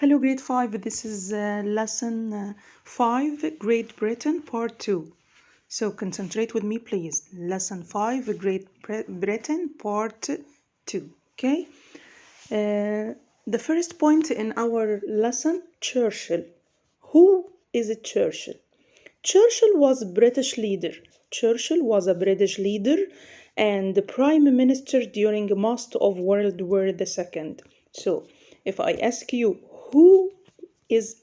Hello, grade 5. This is lesson 5, Great Britain, part 2. So concentrate with me, please. Lesson 5, Britain, part 2. Okay? The first point in our lesson, Churchill. Who is a Churchill? Churchill was a British leader. Churchill was a British leader and the Prime Minister during most of World War II. So, if I ask you, who is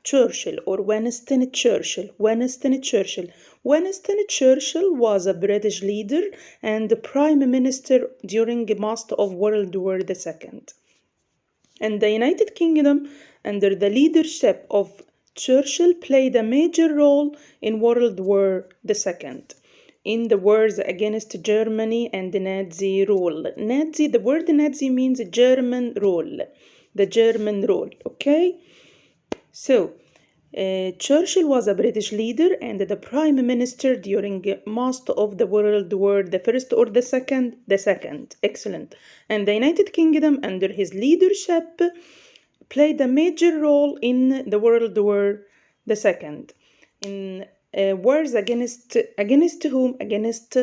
Churchill or Winston Churchill? Winston Churchill. Winston Churchill was a British leader and the Prime Minister during most of World War II. And the United Kingdom, under the leadership of Churchill, played a major role in World War II, in the wars against Germany and the Nazi rule. The word Nazi means German rule. The German rule, okay? So, Churchill was a British leader and the Prime Minister during most of the World War, the first or the second? The second. Excellent. And the United Kingdom, under his leadership, played a major role in the World War II. In wars against whom? Against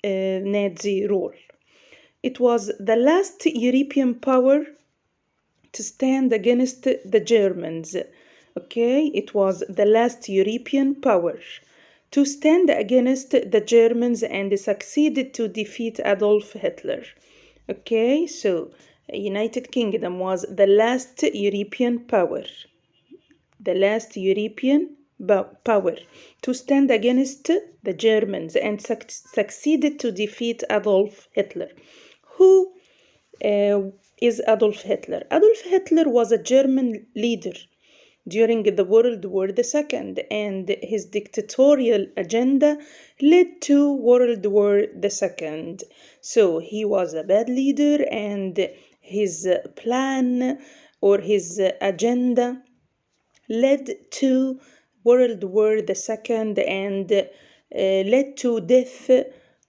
Nazi rule. It was the last European power to stand against the Germans. Okay, it was the last European power to stand against the Germans and succeeded to defeat Adolf Hitler. Okay, so United Kingdom was the last European power. The last European power to stand against the Germans and succeeded to defeat Adolf Hitler. Who is Adolf Hitler? Adolf Hitler was a German leader during the World War II, and his dictatorial agenda led to World War II. So he was a bad leader, and his plan or his agenda led to World War II and led to death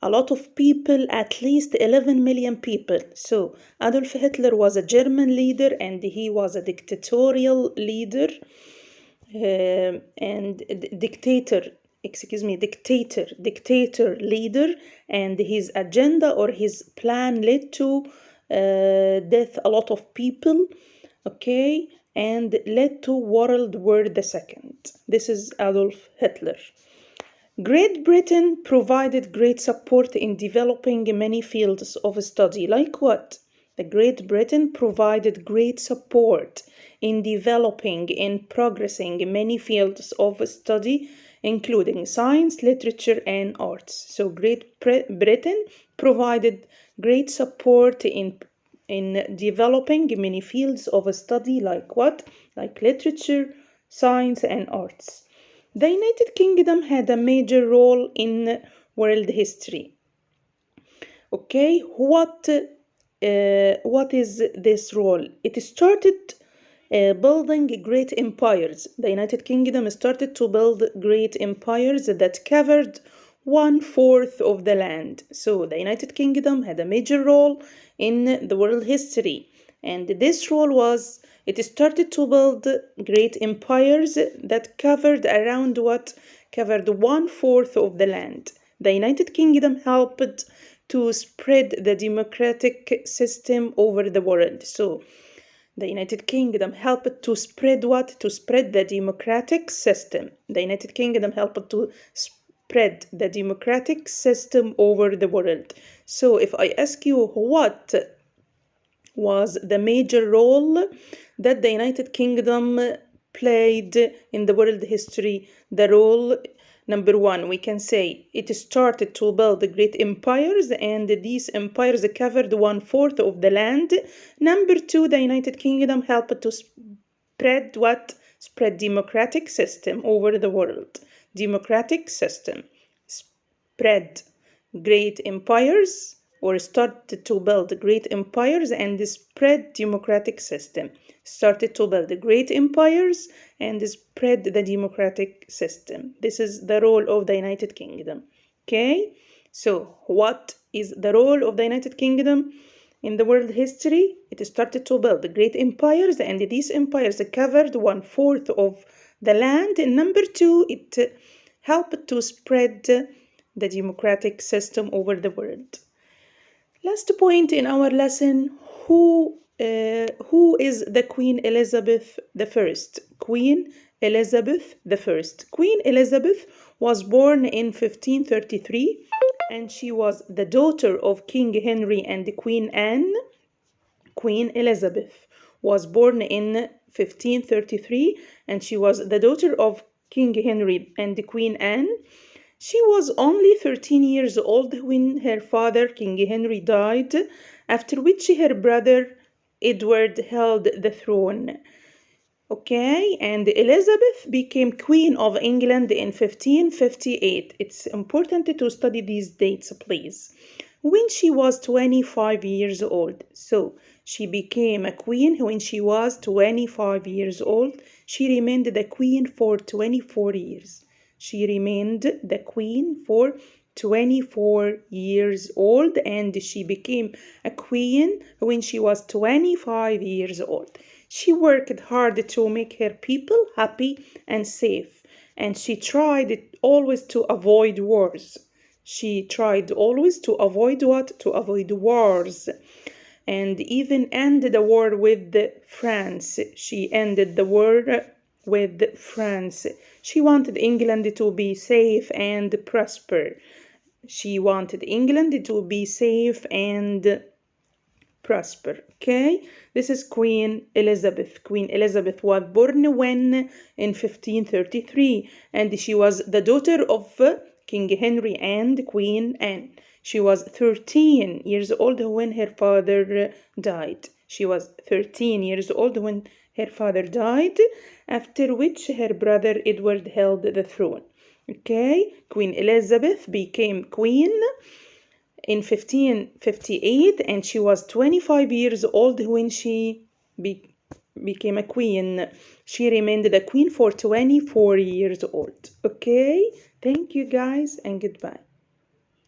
a lot of people, at least 11 million people. So Adolf Hitler was a German leader and he was a dictatorial leader and dictator leader, and his agenda or his plan led to death a lot of people, okay, and led to World War II. This is Adolf Hitler. Great Britain provided great support in developing many fields of study. Like what? The Great Britain provided great support in developing and progressing many fields of study, including science, literature, and arts. So Great Britain provided great support in developing many fields of study, like what? Like literature, science, and arts. The United Kingdom had a major role in world history. Okay, what is this role? It started building great empires. The United Kingdom started to build great empires that covered 1/4 of the land. So the United Kingdom had a major role in the world history. And this role was, it started to build great empires that covered around what? Covered 1/4 of the land. The United Kingdom helped to spread the democratic system over the world. So the United Kingdom helped to spread what? To spread the democratic system. The United Kingdom helped to spread the democratic system over the world. So if I ask you, what was the major role that the United Kingdom played in the world history? The role, number one, we can say it started to build great empires, and these empires covered 1/4 of the land. Number two, the United Kingdom helped to spread what? Spread democratic system over the world. Democratic system. Spread great empires, or started to build great empires and spread democratic system. Started to build great empires and spread the democratic system. This is the role of the United Kingdom. Okay, so what is the role of the United Kingdom? in the world history, it started to build great empires, and these empires covered 1/4 of the land. And number two, it helped to spread the democratic system over the world. Last point in our lesson, who is the Queen Elizabeth I? Queen Elizabeth I. Queen Elizabeth was born in 1533, and she was the daughter of King Henry and Queen Anne. Queen Elizabeth was born in 1533, and she was the daughter of King Henry and Queen Anne. She was only 13 years old when her father, King Henry, died, after which her brother Edward held the throne. Okay, and Elizabeth became Queen of England in 1558. It's important to study these dates, please. When she was 25 years old. So, she became a queen when she was 25 years old. She remained the queen for 24 years. She remained the queen for 24 years old, and she became a queen when she was 25 years old. She worked hard to make her people happy and safe, and she tried always to avoid wars. She tried always to avoid what? To avoid wars. And even ended the war with France. She ended the war with France. She wanted England to be safe and prosper. She wanted England to be safe and prosper. Okay, this is Queen Elizabeth. Queen Elizabeth was born when? In 1533, and she was the daughter of King Henry and Queen Anne. She was 13 years old when her father died. She was 13 years old when her father died, after which her brother Edward held the throne. Okay, Queen Elizabeth became queen in 1558, and she was 25 years old when she became a queen. She remained the queen for 24 years old. Okay, thank you guys, and goodbye.